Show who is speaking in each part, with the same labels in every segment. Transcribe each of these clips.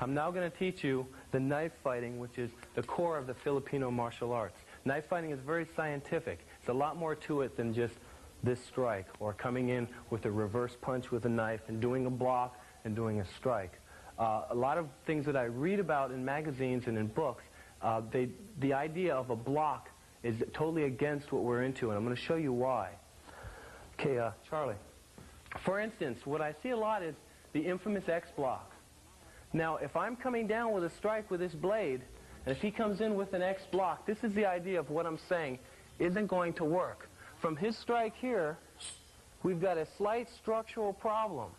Speaker 1: I'm now going to teach you the knife fighting, which is the core of the Filipino martial arts. Knife fighting is very scientific. It's a lot more to it than just this strike, or coming in with a reverse punch with a knife and doing a block and doing a strike. A lot of things that I read about in magazines and in books, the idea of a block is totally against what we're into, and I'm going to show you why. Okay, Charlie. For instance, what I see a lot is the infamous X block. Now, if I'm coming down with a strike with this blade, and if he comes in with an X block, this is the idea of what I'm saying isn't going to work. From his strike here, we've got a slight structural problem.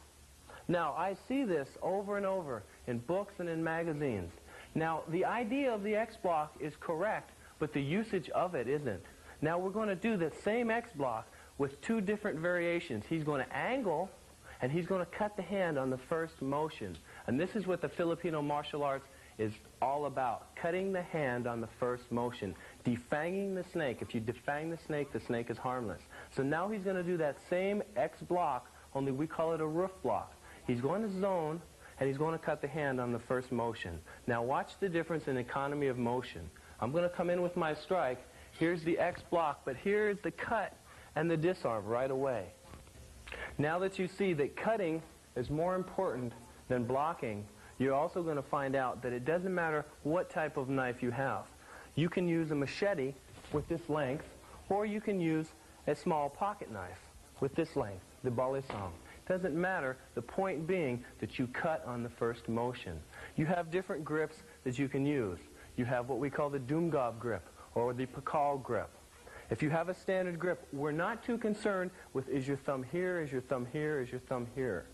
Speaker 1: Now, I see this over and over in books and in magazines. Now, the idea of the X block is correct, but the usage of it isn't. Now, we're going to do the same X block with two different variations. He's going to angle, and he's going to cut the hand on the first motion. And this is what the Filipino martial arts is all about, cutting the hand on the first motion, defanging the snake. If you defang the snake is harmless. So now he's going to do that same X block, only we call it a roof block. He's going to zone, and he's going to cut the hand on the first motion. Now watch the difference in economy of motion. I'm going to come in with my strike. Here's the X block, but here's the cut and the disarm right away. Now that you see that cutting is more important than blocking, you're also going to find out that it doesn't matter what type of knife you have. You can use a machete with this length, or you can use a small pocket knife with this length, the balisong. It doesn't matter, the point being that you cut on the first motion. You have different grips that you can use. You have what we call the Dumgob grip, or the Pakal grip. If you have a standard grip, we're not too concerned with is your thumb here, is your thumb here, is your thumb here.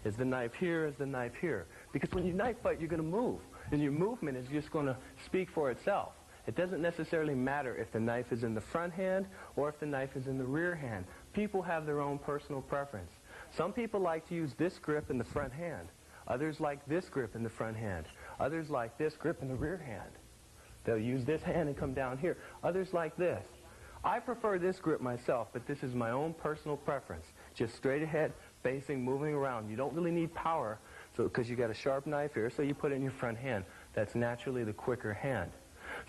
Speaker 1: Is the knife here, is the knife here? Because when you knife fight, you're going to move. And your movement is just going to speak for itself. It doesn't necessarily matter if the knife is in the front hand or if the knife is in the rear hand. People have their own personal preference. Some people like to use this grip in the front hand. Others like this grip in the front hand. Others like this grip in the rear hand. They'll use this hand and come down here. Others like this. I prefer this grip myself, but this is my own personal preference. Just straight ahead, facing, moving around. You don't really need power, because you got a sharp knife here, so you put it in your front hand. That's naturally the quicker hand.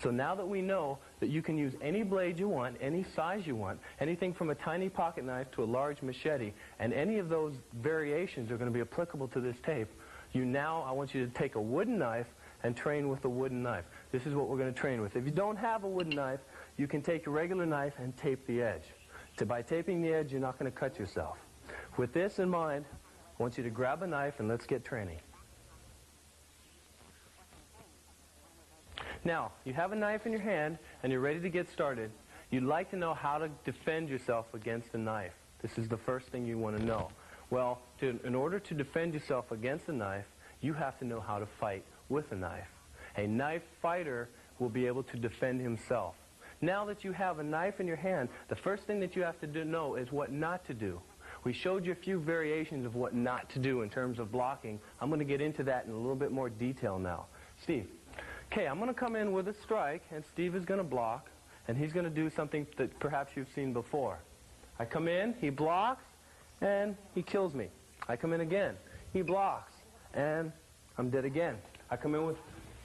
Speaker 1: So now that we know that you can use any blade you want, any size you want, anything from a tiny pocket knife to a large machete, and any of those variations are going to be applicable to this tape, I want you to take a wooden knife and train with a wooden knife. This is what we're going to train with. If you don't have a wooden knife, you can take a regular knife and tape the edge. By taping the edge, you're not going to cut yourself. With this in mind, I want you to grab a knife and let's get training. Now, you have a knife in your hand and you're ready to get started. You'd like to know how to defend yourself against a knife. This is the first thing you want to know. Well, in order to defend yourself against a knife, you have to know how to fight with a knife. A knife fighter will be able to defend himself. Now that you have a knife in your hand, the first thing that you have to know is what not to do. We showed you a few variations of what not to do in terms of blocking. I'm going to get into that in a little bit more detail now. Steve. Okay, I'm going to come in with a strike, and Steve is going to block, and he's going to do something that perhaps you've seen before. I come in, he blocks, and he kills me. I come in again. He blocks, and I'm dead again. I come in with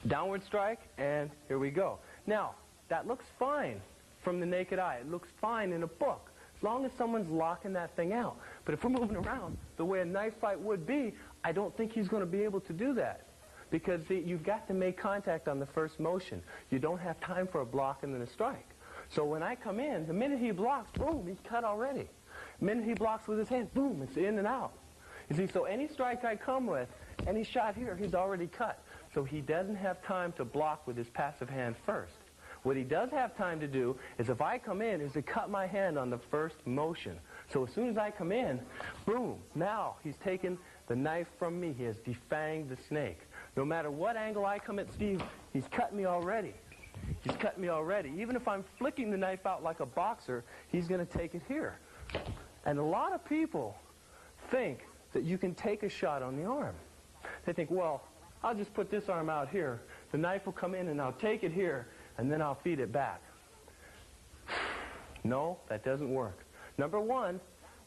Speaker 1: downward strike, and here we go. Now, that looks fine from the naked eye. It looks fine in a book, as long as someone's locking that thing out. But if we're moving around the way a knife fight would be, I don't think he's going to be able to do that. Because you've got to make contact on the first motion. You don't have time for a block and then a strike. So when I come in, the minute he blocks, boom, he's cut already. The minute he blocks with his hand, boom, it's in and out. You see, so any strike I come with, any shot here, he's already cut. So he doesn't have time to block with his passive hand first. What he does have time to do is if I come in, is to cut my hand on the first motion. So as soon as I come in, boom, now he's taken the knife from me. He has defanged the snake. No matter what angle I come at Steve, he's cut me already. He's cut me already. Even if I'm flicking the knife out like a boxer, he's going to take it here. And a lot of people think that you can take a shot on the arm. They think, well, I'll just put this arm out here. The knife will come in and I'll take it here, and then I'll feed it back. No, that doesn't work. Number one,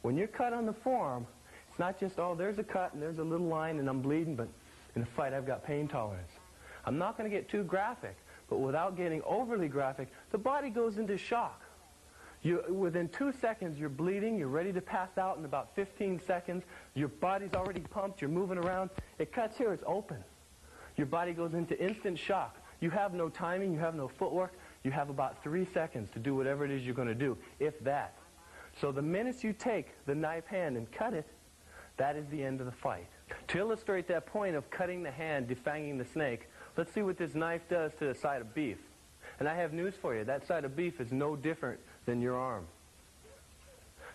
Speaker 1: when you're cut on the forearm, it's not just, oh, there's a cut and there's a little line and I'm bleeding, but In a fight, I've got pain tolerance. I'm not going to get too graphic, but without getting overly graphic, the body goes into shock. Within 2 seconds, you're bleeding, you're ready to pass out. In about 15 seconds, your body's already pumped, you're moving around. It cuts here, it's open. Your body goes into instant shock. You have no timing, you have no footwork. You have about 3 seconds to do whatever it is you're going to do, if that. So the minute you take the knife hand and cut it, that is the end of the fight. To illustrate that point of cutting the hand, defanging the snake, let's see what this knife does to the side of beef. And I have news for you. That side of beef is no different than your arm.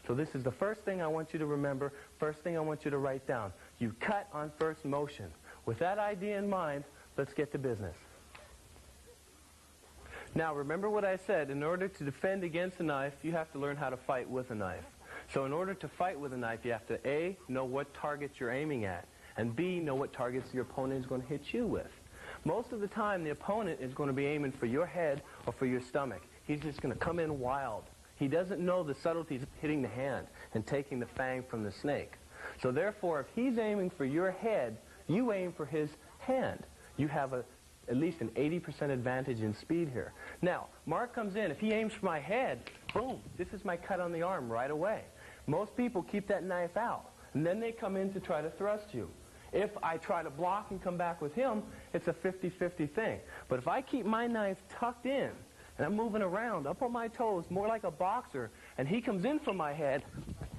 Speaker 1: So this is the first thing I want you to remember, first thing I want you to write down. You cut on first motion. With that idea in mind, let's get to business. Now, remember what I said. In order to defend against a knife, you have to learn how to fight with a knife. So in order to fight with a knife, you have to, A, know what targets you're aiming at, and B, know what targets your opponent is going to hit you with. Most of the time, the opponent is going to be aiming for your head or for your stomach. He's just going to come in wild. He doesn't know the subtleties of hitting the hand and taking the fang from the snake. So therefore, if he's aiming for your head, you aim for his hand. You have at least an 80% advantage in speed here. Now, Mark comes in. If he aims for my head, boom, this is my cut on the arm right away. Most people keep that knife out, and then they come in to try to thrust you. If I try to block and come back with him, it's a 50-50 thing. But if I keep my knife tucked in, and I'm moving around, up on my toes, more like a boxer, and he comes in for my head,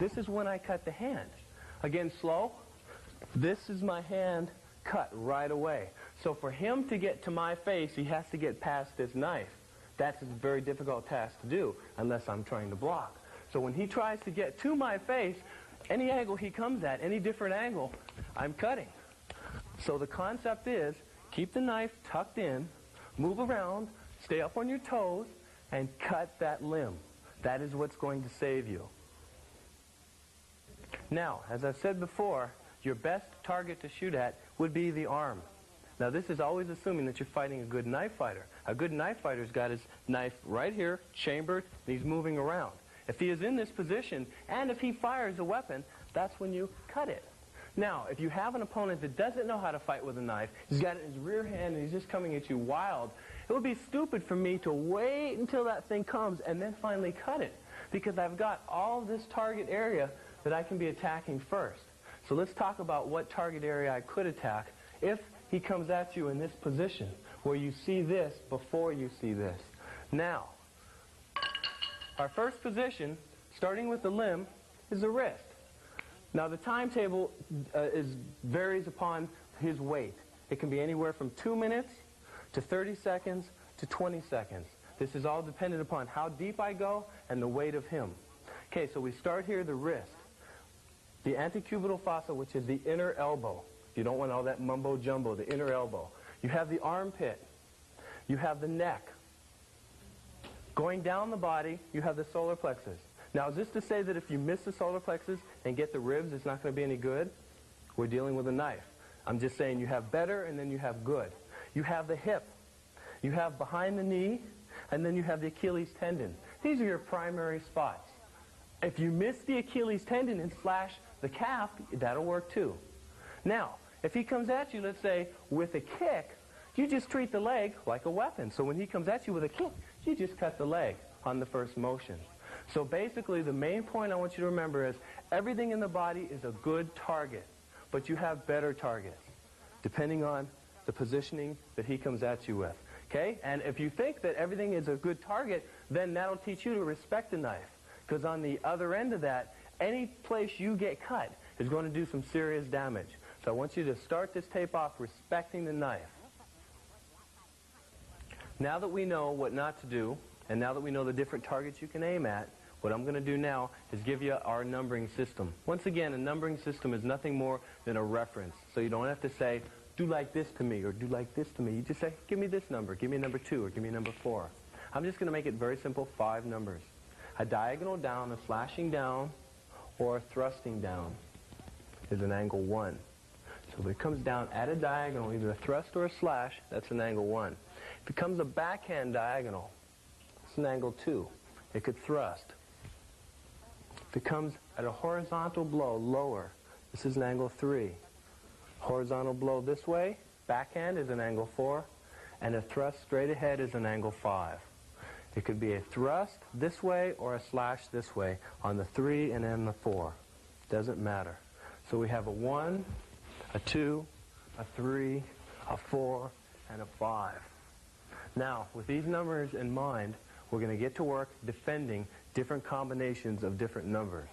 Speaker 1: this is when I cut the hand. Again, slow. This is my hand cut right away. So for him to get to my face, he has to get past this knife. That's a very difficult task to do, unless I'm trying to block. So when he tries to get to my face, any angle he comes at, any different angle, I'm cutting. So the concept is, keep the knife tucked in, move around, stay up on your toes, and cut that limb. That is what's going to save you. Now, as I've said before, your best target to shoot at would be the arm. Now, this is always assuming that you're fighting a good knife fighter. A good knife fighter's got his knife right here, chambered, and he's moving around. If he is in this position, and if he fires a weapon, that's when you cut it. Now, if you have an opponent that doesn't know how to fight with a knife, he's got it in his rear hand, and he's just coming at you wild, it would be stupid for me to wait until that thing comes and then finally cut it, because I've got all this target area that I can be attacking first. So let's talk about what target area I could attack if he comes at you in this position, where you see this before you see this. Now, our first position, starting with the limb, is the wrist. Now, the timetable varies upon his weight. It can be anywhere from 2 minutes to 30 seconds to 20 seconds. This is all dependent upon how deep I go and the weight of him. Okay, so we start here, the wrist. The antecubital fossa, which is the inner elbow. You don't want all that mumbo-jumbo, the inner elbow. You have the armpit. You have the neck. Going down the body, you have the solar plexus. Now, is this to say that if you miss the solar plexus and get the ribs, it's not going to be any good? We're dealing with a knife. I'm just saying you have better and then you have good. You have the hip. You have behind the knee, and then you have the Achilles tendon. These are your primary spots. If you miss the Achilles tendon and slash the calf, that'll work too. Now, if he comes at you, let's say, with a kick, you just treat the leg like a weapon. So when he comes at you with a kick, you just cut the leg on the first motion. So basically, the main point I want you to remember is everything in the body is a good target, but you have better targets, depending on the positioning that he comes at you with. Okay? And if you think that everything is a good target, then that'll teach you to respect the knife. Because on the other end of that, any place you get cut is going to do some serious damage. So I want you to start this tape off respecting the knife. Now that we know what not to do, and now that we know the different targets you can aim at, what I'm going to do now is give you our numbering system. Once again, a numbering system is nothing more than a reference. So you don't have to say, do like this to me, or do like this to me. You just say, give me this number, give me a number 2, or give me a number 4. I'm just going to make it very simple, 5 numbers. A diagonal down, a slashing down, or a thrusting down is an angle 1. So if it comes down at a diagonal, either a thrust or a slash, that's an angle 1. If it comes a backhand diagonal, it's an angle 2. It could thrust. If it comes at a horizontal blow, lower, this is an angle 3. Horizontal blow this way, backhand is an angle 4, and a thrust straight ahead is an angle 5. It could be a thrust this way or a slash this way on the 3 and then the 4. Doesn't matter. So we have a 1, a 2, a 3, a 4, and a 5. Now, with these numbers in mind, we're going to get to work defending different combinations of different numbers.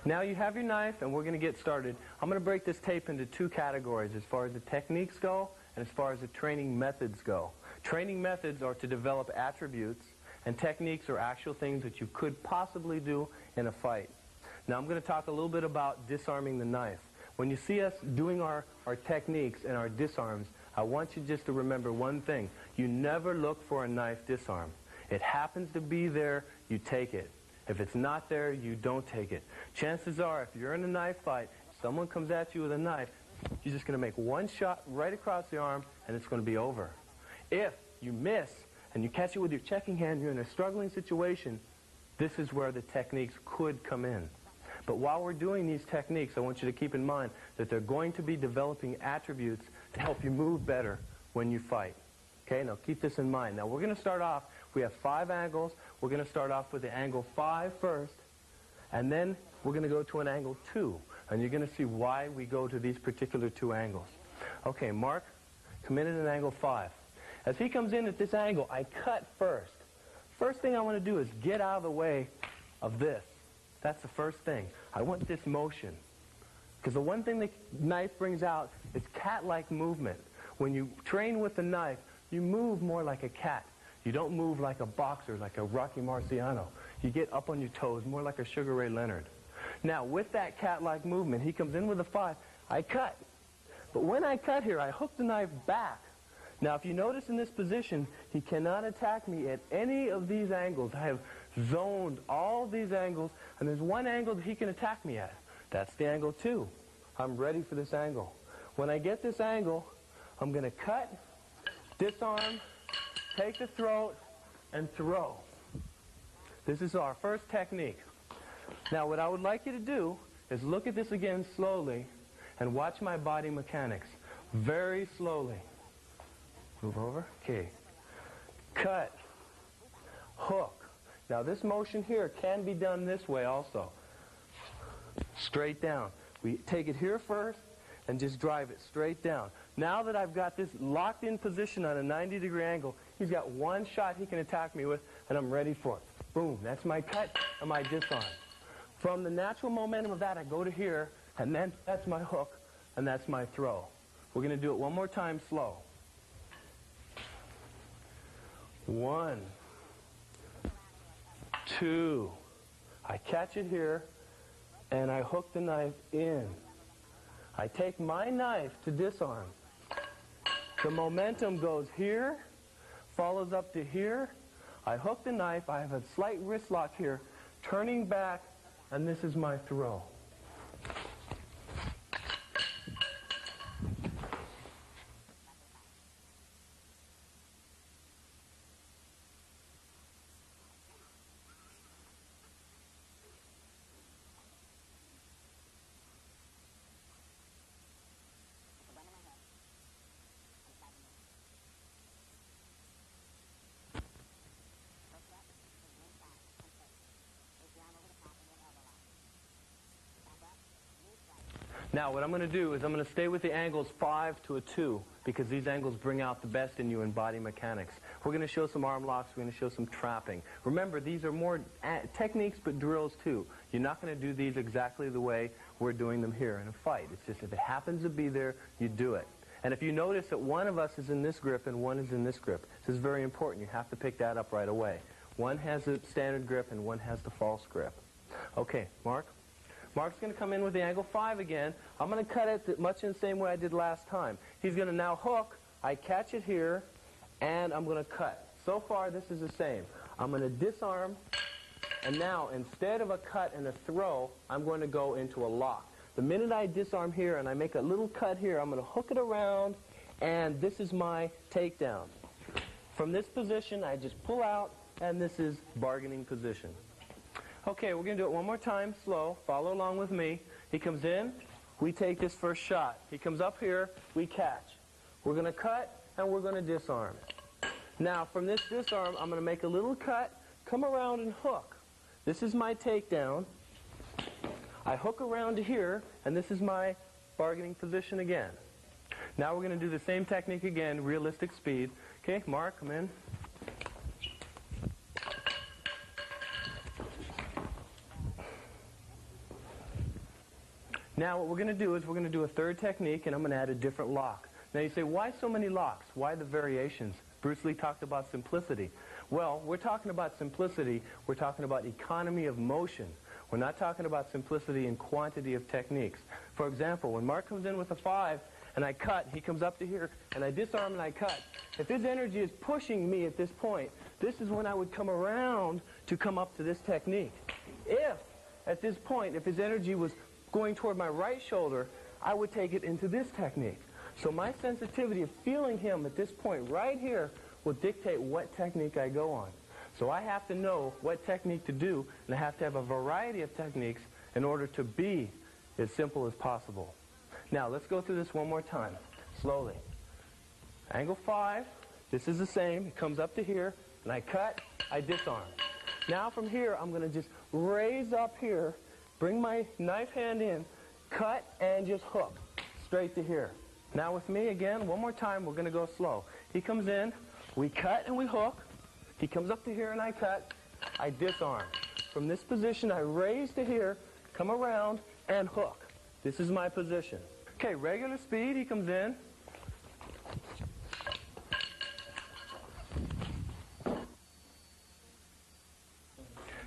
Speaker 1: Now you have your knife, and we're going to get started. I'm going to break this tape into two categories as far as the techniques go and as far as the training methods go. Training methods are to develop attributes, and techniques are actual things that you could possibly do in a fight. Now I'm going to talk a little bit about disarming the knife. When you see us doing our techniques and our disarms, I want you just to remember one thing. You never look for a knife disarm. It happens to be there, you take it. If it's not there, you don't take it. Chances are, if you're in a knife fight, someone comes at you with a knife, you're just going to make one shot right across the arm, and it's going to be over. If you miss, and you catch it with your checking hand, you're in a struggling situation, this is where the techniques could come in. But while we're doing these techniques, I want you to keep in mind that they're going to be developing attributes to help you move better when you fight. Okay, now keep this in mind. Now we're going to start off, we have 5 angles. We're going to start off with the angle 5 first, and then we're going to go to an angle 2. And you're going to see why we go to these particular 2 angles. Okay, Mark, come in at an angle 5. As he comes in at this angle, I cut first. First thing I want to do is get out of the way of this. That's the first thing. I want this motion. Because the one thing the knife brings out is cat-like movement. When you train with the knife, you move more like a cat. You don't move like a boxer, like a Rocky Marciano. You get up on your toes, more like a Sugar Ray Leonard. Now, with that cat-like movement, he comes in with a 5. I cut. But when I cut here, I hook the knife back. Now, if you notice in this position, he cannot attack me at any of these angles. I have zoned all these angles, and there's one angle that he can attack me at. That's the angle 2. I'm ready for this angle. When I get this angle, I'm going to cut, disarm, take the throat, and throw. This is our first technique. Now, what I would like you to do is look at this again slowly and watch my body mechanics. Very slowly. Move over. Okay. Cut. Hook. Now, this motion here can be done this way also. Straight down. We take it here first and just drive it straight down. Now that I've got this locked in position on a 90-degree angle, he's got one shot he can attack me with, and I'm ready for it. Boom, that's my cut and my disarm. From the natural momentum of that, I go to here, and then that's my hook, and that's my throw. We're going to do it one more time slow. 1, 2. I catch it here, and I hook the knife in. I take my knife to disarm. The momentum goes here, follows up to here. I hook the knife. I have a slight wrist lock here, turning back, and this is my throw. Now, what I'm going to do is I'm going to stay with the angles 5 to a 2 because these angles bring out the best in you in body mechanics. We're going to show some arm locks. We're going to show some trapping. Remember, these are more techniques but drills too. You're not going to do these exactly the way we're doing them here in a fight. It's just if it happens to be there, you do it. And if you notice that one of us is in this grip and one is in this grip, this is very important. You have to pick that up right away. One has a standard grip and one has the false grip. Okay, Mark? Mark's going to come in with the angle 5 again. I'm going to cut it much in the same way I did last time. He's going to now hook. I catch it here, and I'm going to cut. So far, this is the same. I'm going to disarm, and now, instead of a cut and a throw, I'm going to go into a lock. The minute I disarm here and I make a little cut here, I'm going to hook it around, and this is my takedown. From this position, I just pull out, and this is bargaining position. Okay, we're going to do it one more time, slow. Follow along with me. He comes in, we take this first shot. He comes up here, we catch. We're going to cut, and we're going to disarm. Now, from this disarm, I'm going to make a little cut, come around and hook. This is my takedown. I hook around to here, and this is my bargaining position again. Now we're going to do the same technique again, realistic speed. Okay, Mark, come in. Now what we're going to do is we're going to do a third technique, and I'm going to add a different lock. Now you say, why so many locks? Why the variations? Bruce Lee talked about simplicity. Well, we're talking about simplicity. We're talking about economy of motion. We're not talking about simplicity and quantity of techniques. For example, when Mark comes in with a 5 and I cut, he comes up to here and I disarm and I cut. If his energy is pushing me at this point, this is when I would come around to come up to this technique. If, at this point, if his energy was going toward my right shoulder, I would take it into this technique. So my sensitivity of feeling him at this point right here will dictate what technique I go on. So I have to know what technique to do, and I have to have a variety of techniques in order to be as simple as possible. Now, let's go through this one more time, slowly. Angle 5, this is the same. It comes up to here, and I cut, I disarm. Now from here, I'm going to just raise up here, bring my knife hand in, cut, and just hook straight to here. Now with me again, one more time, we're going to go slow. He comes in, we cut and we hook. He comes up to here and I cut, I disarm. From this position, I raise to here, come around, and hook. This is my position. Okay, regular speed, he comes in.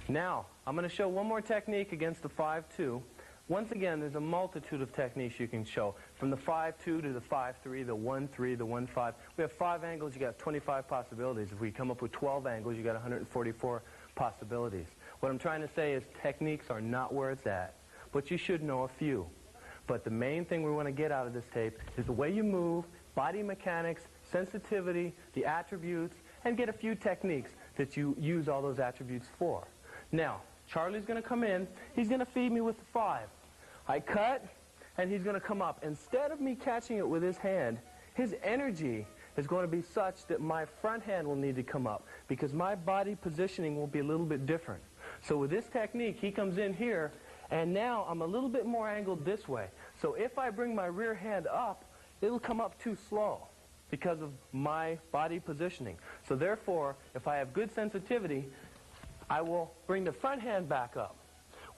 Speaker 1: Now, I'm going to show one more technique against the 5-2. Once again, there's a multitude of techniques you can show. From the 5-2 to the 5-3, the 1-3, the 1-5. We have 5 angles, you got 25 possibilities. If we come up with 12 angles, you got 144 possibilities. What I'm trying to say is techniques are not where it's at, but you should know a few. But the main thing we want to get out of this tape is the way you move, body mechanics, sensitivity, the attributes, and get a few techniques that you use all those attributes for. Now, Charlie's going to come in. He's going to feed me with the 5. I cut, and he's going to come up. Instead of me catching it with his hand, his energy is going to be such that my front hand will need to come up because my body positioning will be a little bit different. So with this technique, he comes in here, and now I'm a little bit more angled this way. So if I bring my rear hand up, it'll come up too slow because of my body positioning. So therefore, if I have good sensitivity, I will bring the front hand back up.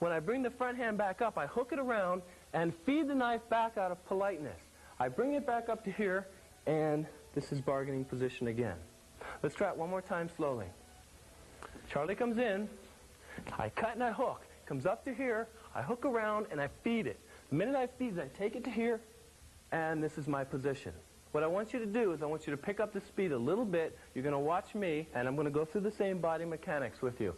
Speaker 1: When I bring the front hand back up, I hook it around and feed the knife back out of politeness. I bring it back up to here, and this is bargaining position again. Let's try it one more time slowly. Charlie comes in, I cut and I hook. Comes up to here, I hook around and I feed it. The minute I feed it, I take it to here, and this is my position. What I want you to do is I want you to pick up the speed a little bit. You're going to watch me, and I'm going to go through the same body mechanics with you.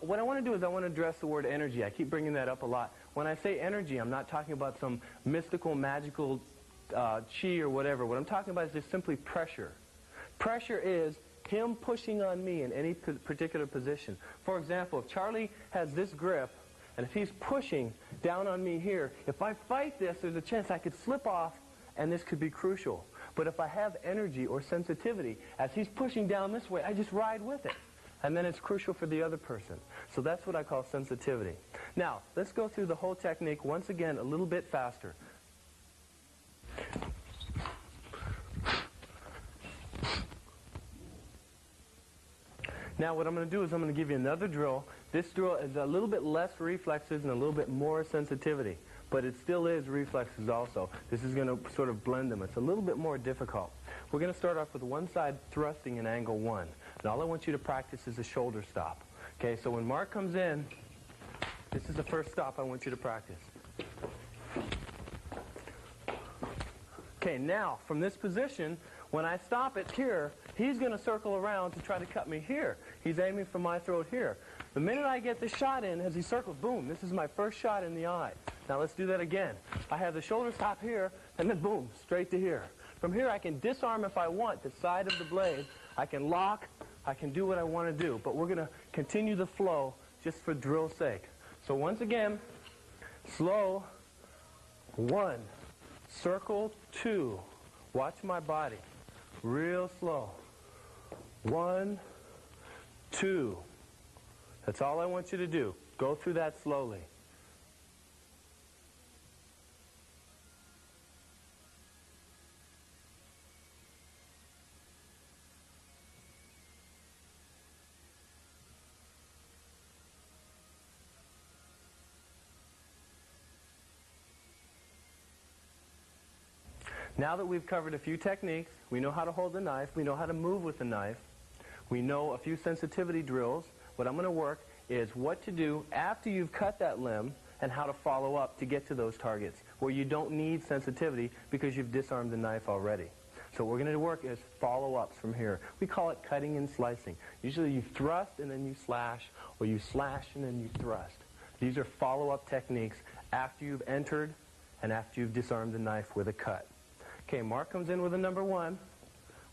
Speaker 1: What I want to do is I want to address the word energy. I keep bringing that up a lot. When I say energy, I'm not talking about some mystical, magical chi or whatever. What I'm talking about is just simply pressure. Pressure is him pushing on me in any particular position. For example, if Charlie has this grip, and if he's pushing down on me here, if I fight this, there's a chance I could slip off, and this could be crucial. But if I have energy or sensitivity, as he's pushing down this way, I just ride with it. And then it's crucial for the other person. So that's what I call sensitivity. Now, let's go through the whole technique once again a little bit faster. Now what I'm going to do is I'm going to give you another drill. This drill is a little bit less reflexes and a little bit more sensitivity. But it still is reflexes also. This is going to sort of blend them. It's a little bit more difficult. We're going to start off with one side thrusting in angle 1. And all I want you to practice is a shoulder stop. Okay, so when Mark comes in, This is the first stop I want you to practice. Okay, now, from this position, when I stop it here, he's going to circle around to try to cut me here. He's aiming for my throat here. The minute I get the shot in, as he circles, boom, this is my first shot in the eye. Now let's do that again. I have the shoulder stop here, and then boom, straight to here. From here, I can disarm if I want the side of the blade. I can lock. I can do what I want to do. But we're going to continue the flow just for drill's sake. So once again, slow, 1, circle, 2. Watch my body. Real slow. 1, 2. That's all I want you to do. Go through that slowly. Now that we've covered a few techniques, we know how to hold the knife, we know how to move with the knife, we know a few sensitivity drills. What I'm going to work is what to do after you've cut that limb and how to follow up to get to those targets where you don't need sensitivity because you've disarmed the knife already. So what we're going to work is follow-ups from here. We call it cutting and slicing. Usually you thrust and then you slash, or you slash and then you thrust. These are follow-up techniques after you've entered and after you've disarmed the knife with a cut. Okay, Mark comes in with a number 1.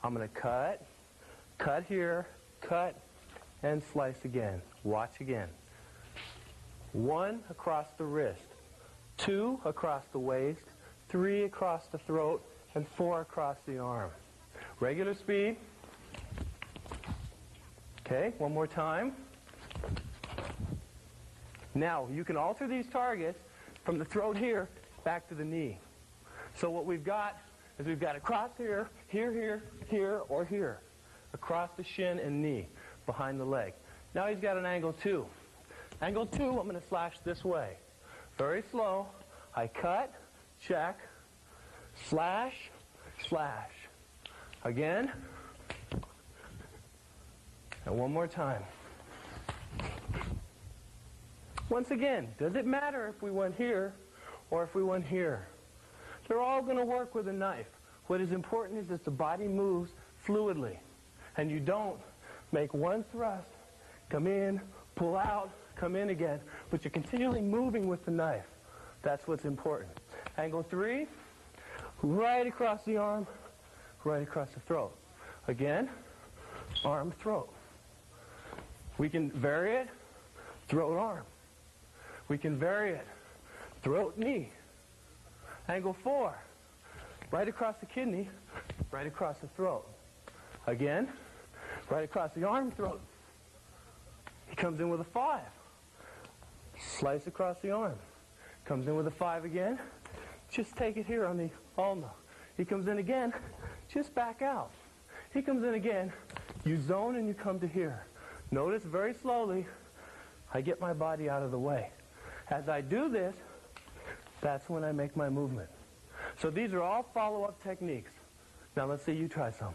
Speaker 1: I'm going to cut here, cut, and slice again. Watch again. 1 across the wrist, 2 across the waist, 3 across the throat, and 4 across the arm. Regular speed. Okay, one more time. Now, you can alter these targets from the throat here back to the knee. So what we've got is we've got across here, here, or here. Across the shin and knee, behind the leg. Now he's got an angle 2. Angle 2, I'm going to slash this way. Very slow. I cut, check, slash, slash. Again. And one more time. Once again, does it matter if we went here or if we went here? They're all going to work with a knife. What is important is that the body moves fluidly. And you don't make one thrust, come in, pull out, come in again, but you're continually moving with the knife. That's what's important. Angle 3, right across the arm, right across the throat. Again, arm, throat. We can vary it, throat, arm. We can vary it, throat, knee. Angle 4, right across the kidney, right across the throat. Again, right across the arm, throat. He comes in with a 5. Slice across the arm. Comes in with a 5 again. Just take it here on the ulna. He comes in again. Just back out. He comes in again. You zone and you come to here. Notice very slowly, I get my body out of the way. As I do this, that's when I make my movement. So these are all follow-up techniques. Now let's see you try some.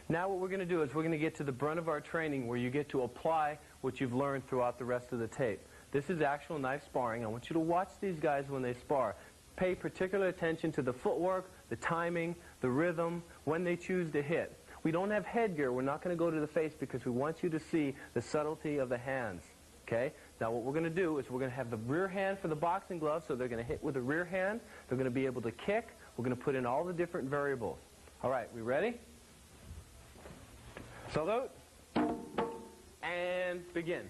Speaker 1: Now what we're going to do is we're going to get to the brunt of our training where you get to apply what you've learned throughout the rest of the tape. This is actual knife sparring. I want you to watch these guys when they spar. Pay particular attention to the footwork, the timing, the rhythm, when they choose to hit. We don't have headgear. We're not going to go to the face because we want you to see the subtlety of the hands. Okay? Now what we're going to do is we're going to have the rear hand for the boxing glove, so they're going to hit with the rear hand. They're going to be able to kick. We're going to put in all the different variables. All right, we ready? Salute. And begin.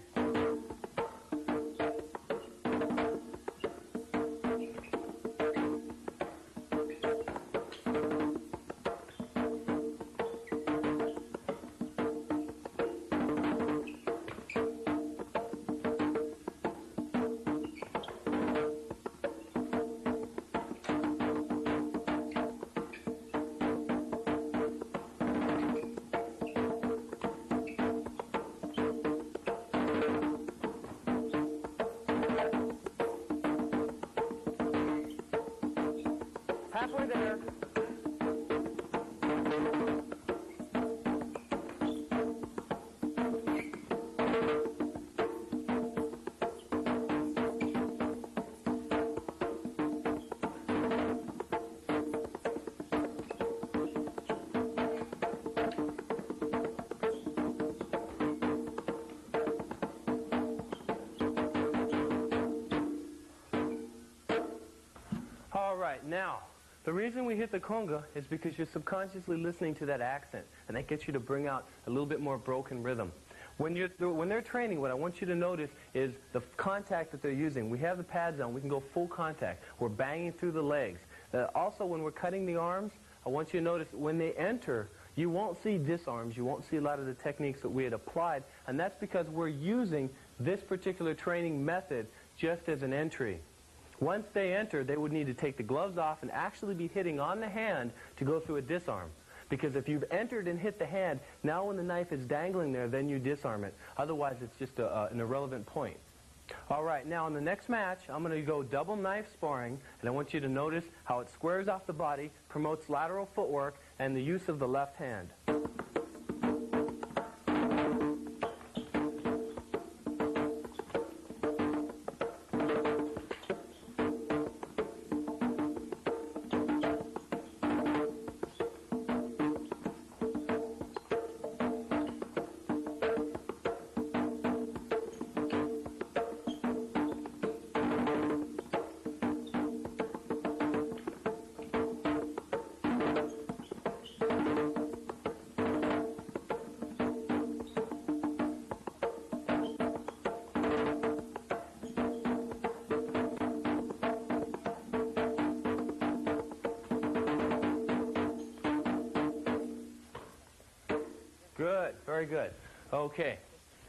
Speaker 1: Halfway there. now, the reason we hit the conga is because you're subconsciously listening to that accent, and that gets you to bring out a little bit more broken rhythm. When they're training, what I want you to notice is the contact that they're using. We have the pads on. We can go full contact. We're banging through the legs. Also, when we're cutting the arms, I want you to notice when they enter, you won't see disarms. You won't see a lot of the techniques that we had applied, and that's because we're using this particular training method just as an entry. Once they enter, they would need to take the gloves off and actually be hitting on the hand to go through a disarm. Because if you've entered and hit the hand, now when the knife is dangling there, then you disarm it. Otherwise, it's just an irrelevant point. All right, now in the next match, I'm going to go double knife sparring, and I want you to notice how it squares off the body, promotes lateral footwork, and the use of the left hand. Good, very good. Okay.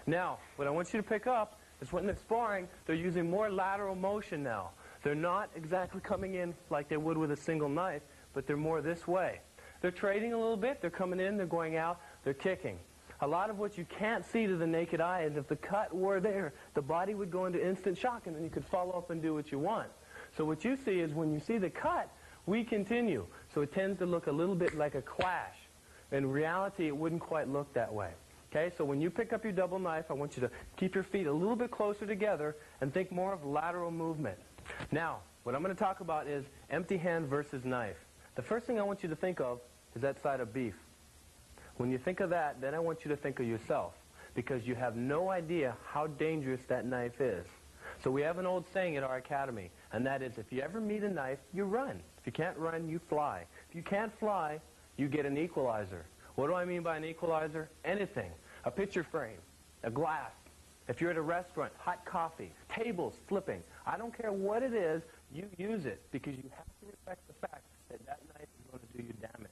Speaker 1: Now, what I want you to pick up is when they're sparring, they're using more lateral motion now. They're not exactly coming in like they would with a single knife, but they're more this way. They're trading a little bit. They're coming in, they're going out, they're kicking. A lot of what you can't see to the naked eye is if the cut were there, the body would go into instant shock, and then you could follow up and do what you want. So what you see is when you see the cut, we continue. So it tends to look a little bit like a clash. In reality, it wouldn't quite look that way. Okay, so when you pick up your double knife, I want you to keep your feet a little bit closer together and think more of lateral movement. Now, what I'm going to talk about is empty hand versus knife. The first thing I want you to think of is that side of beef. When you think of that, then I want you to think of yourself, because you have no idea how dangerous that knife is. So we have an old saying at our academy, and that is, if you ever meet a knife, you run. If you can't run, you fly. If you can't fly, you get an equalizer. What do I mean by an equalizer? Anything. A picture frame, a glass. If you're at a restaurant, hot coffee, tables flipping. I don't care what it is, you use it, because you have to respect the fact that that knife is going to do you damage.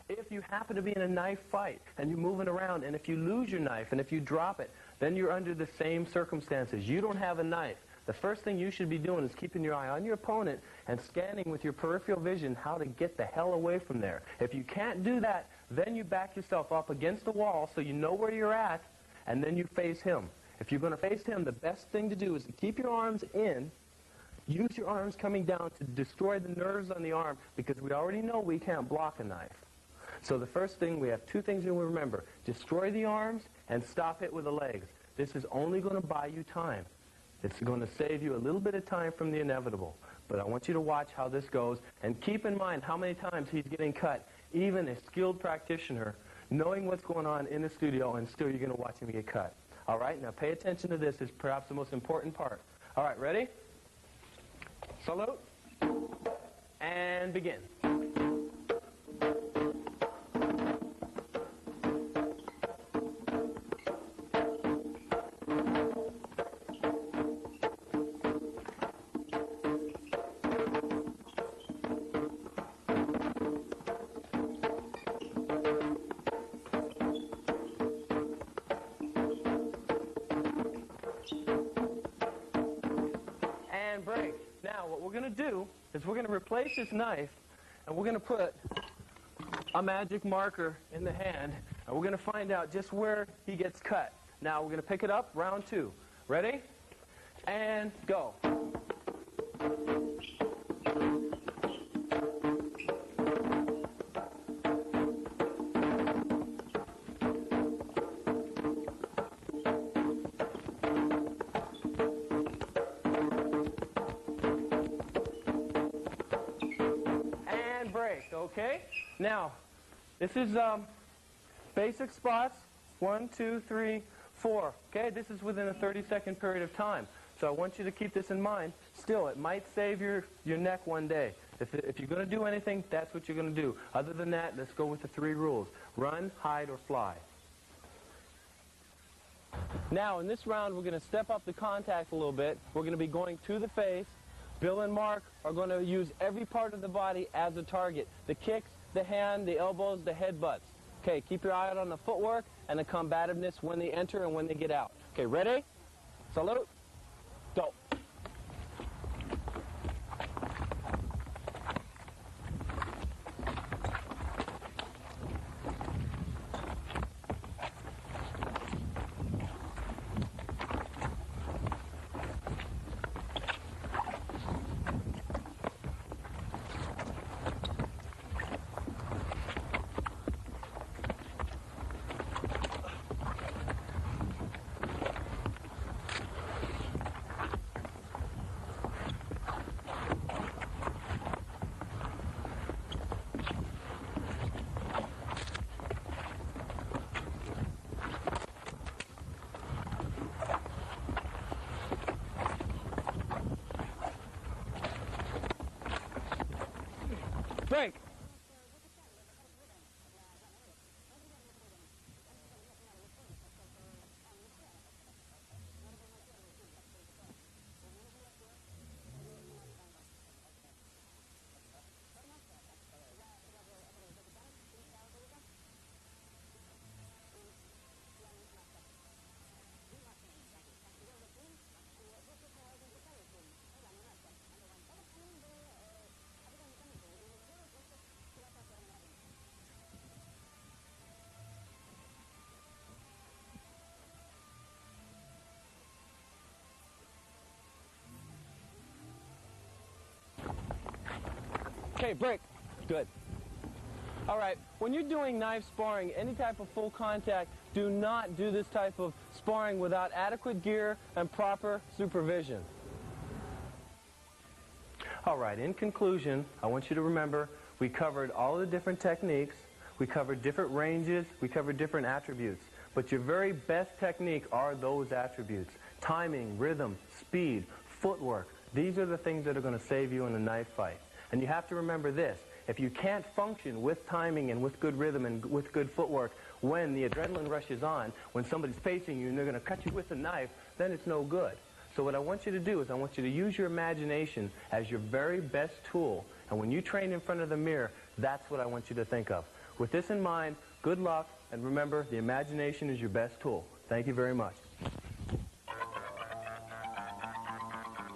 Speaker 1: If you happen to be in a knife fight and you're moving around, and if you lose your knife and if you drop it, then you're under the same circumstances. You don't have a knife. The first thing you should be doing is keeping your eye on your opponent and scanning with your peripheral vision how to get the hell away from there. If you can't do that, then you back yourself up against the wall so you know where you're at, and then you face him. If you're going to face him, the best thing to do is to keep your arms in, use your arms coming down to destroy the nerves on the arm, because we already know we can't block a knife. So the first thing, we have two things you will remember. Destroy the arms and stop it with the legs. This is only going to buy you time. It's going to save you a little bit of time from the inevitable. But I want you to watch how this goes, and keep in mind how many times he's getting cut, even a skilled practitioner, knowing what's going on in the studio, and still you're going to watch him get cut. All right, now pay attention to this. It's perhaps the most important part. All right, ready? Salute. And begin. Break. Now, what we're going to do is we're going to replace this knife, and we're going to put a magic marker in the hand, and we're going to find out just where he gets cut. Now, we're going to pick it up, round two. Ready? And go. Okay? Now, this is basic spots. 1, 2, 3, 4. Okay? This is within a 30-second period of time. So I want you to keep this in mind. Still, it might save your neck one day. If you're going to do anything, that's what you're going to do. Other than that, let's go with the 3 rules. Run, hide, or fly. Now, in this round, we're going to step up the contact a little bit. We're going to be going to the face. Bill and Mark are going to use every part of the body as a target. The kicks, the hand, the elbows, the headbutts. Okay, keep your eye out on the footwork and the combativeness when they enter and when they get out. Okay, ready? Salute. Go. Break. Okay, break. Good. All right, when you're doing knife sparring, any type of full contact, do not do this type of sparring without adequate gear and proper supervision. All right, in conclusion, I want you to remember we covered all the different techniques, we covered different ranges, we covered different attributes. But your very best technique are those attributes. Timing, rhythm, speed, footwork. These are the things that are going to save you in a knife fight. And you have to remember this. If you can't function with timing and with good rhythm and with good footwork when the adrenaline rush is on, when somebody's facing you and they're going to cut you with a knife, then it's no good. So what I want you to do is I want you to use your imagination as your very best tool. And when you train in front of the mirror, that's what I want you to think of. With this in mind, good luck, and remember, the imagination is your best tool. Thank you very much.